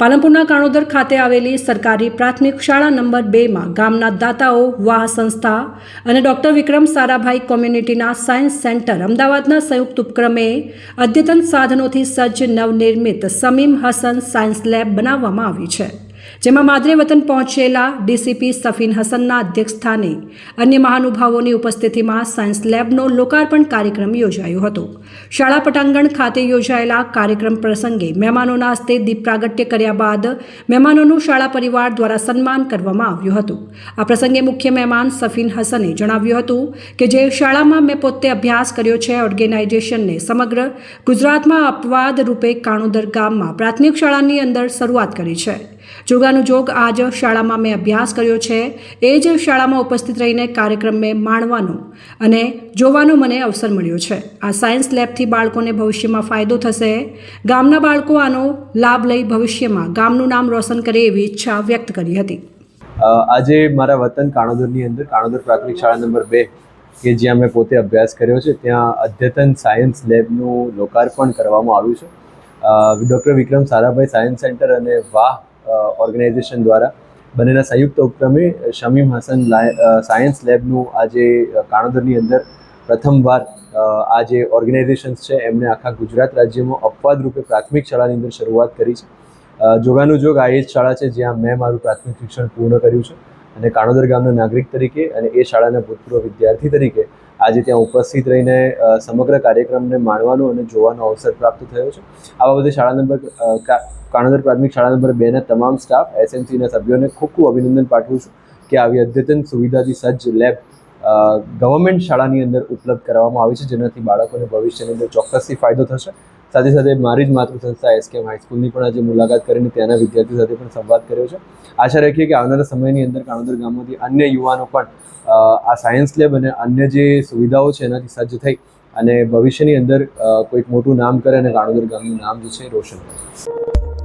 પાલનપુરના કાણોદર ખાતે આવેલી સરકારી પ્રાથમિક શાળા નંબર 2માં ગામના દાતાઓ, વાહ સંસ્થા અને doctor Vikram Sarabhai કોમ્યુનિટીના science centre અમદાવાદના સંયુક્ત ઉપક્રમે અદ્યતન સાધનોથી સજ્જ નવનિર્મિત શમીમ હસન સાયન્સ લેબ બનાવવામાં આવી છે, જેમાં માદરે વતન પહોંચેલા ડીસીપી સફીન હસનના અધ્યક્ષસ્થાને અન્ય મહાનુભાવોની ઉપસ્થિતિમાં સાયન્સ લેબનો લોકાર્પણ કાર્યક્રમ યોજાયો હતો। શાળા પટાંગણ ખાતે યોજાયેલા કાર્યક્રમ પ્રસંગે મહેમાનોના હસ્તે દીપ પ્રાગટ્ય કર્યા બાદ મહેમાનોનું શાળા પરિવાર દ્વારા સન્માન કરવામાં આવ્યું હતું। આ પ્રસંગે મુખ્ય મહેમાન સફીન હસને જણાવ્યું હતું કે જે શાળામાં મેં પોતે અભ્યાસ કર્યો છે, ઓર્ગેનાઇઝેશનને સમગ્ર ગુજરાતમાં અપવાદ રૂપે કાણોદર ગામમાં પ્રાથમિક શાળાની અંદર શરૂઆત કરી છે। જોગાનુજોગ આજ શાળામાં મેં અભ્યાસ કર્યો છે, એ જ શાળામાં ઉપસ્થિત રહીને કાર્યક્રમને માણવાનો અને જોવાનો મને અવસર મળ્યો છે। આ સાયન્સ લેબથી બાળકોને ભવિષ્યમાં ફાયદો થશે। ગામના બાળકો આનો લાભ લઈ ભવિષ્યમાં ગામનું નામ રોશન કરે એવી ઈચ્છા વ્યક્ત કરી હતી। આજે મારા વતન કાણોદરની અંદર કાણોદર પ્રાથમિક શાળા નંબર 2 કે જ્યાં મેં પોતે અભ્યાસ કર્યો છે, ત્યાં અદ્યતન સાયન્સ લેબનું લોકાર્પણ કરવામાં આવ્યું છે। Doctor Vikram Sarabhai science centre અને વાહ ઓર્ગેનાઇઝેશન દ્વારા બંનેના સંયુક્ત ઉપક્રમે શમીમ હસન સાયન્સ લેબનું આજે કાણોદરની અંદર પ્રથમવાર આ જે ઓર્ગેનાઇઝેશન્સ છે એમણે આખા ગુજરાત રાજ્યમાં અપવાદ રૂપે પ્રાથમિક શાળાની અંદર શરૂઆત કરી છે। જોગાનુજોગ આ એ જ શાળા છે જ્યાં મેં મારું પ્રાથમિક શિક્ષણ પૂર્ણ કર્યું છે અને કાણોદર ગામના નાગરિક તરીકે અને એ શાળાના ભૂતપૂર્વ વિદ્યાર્થી તરીકે આજે ત્યાં ઉપસ્થિત રહીને સમગ્ર કાર્યક્રમને માણવાનો અને જોવાનો અવસર પ્રાપ્ત થયો છે। આ બાબતે શાળા નંબર કાણોદર પ્રાથમિક શાળા નંબર 2ના તમામ સ્ટાફ એસએમસીના સભ્યોને ખૂબ ખૂબ અભિનંદન પાઠવું છું કે આવી અદ્યતન સુવિધાથી સજ્જ લેબ ગવર્મેન્ટ શાળાની અંદર ઉપલબ્ધ કરવામાં આવી છે, જેનાથી બાળકોને ભવિષ્યની અંદર ચોક્કસથી ફાયદો થશે। સાથે સાથે મારી જ માતૃ સંસ્થા એસકેએમ હાઈસ્કૂલની પણ આજે મુલાકાત કરીને ત્યાંના વિદ્યાર્થીઓ સાથે પણ સંવાદ કર્યો છે। આશા રાખીએ કે આવનારા સમયની અંદર કાણોદર ગામમાંથી અન્ય યુવાનો પણ આ સાયન્સ લેબ અને અન્ય જે સુવિધાઓ છે એનાથી સજ્જ થઈ અને ભવિષ્યની અંદર કોઈક મોટું નામ કરે અને કાણોદર ગામનું નામ જે છે રોશન કરે।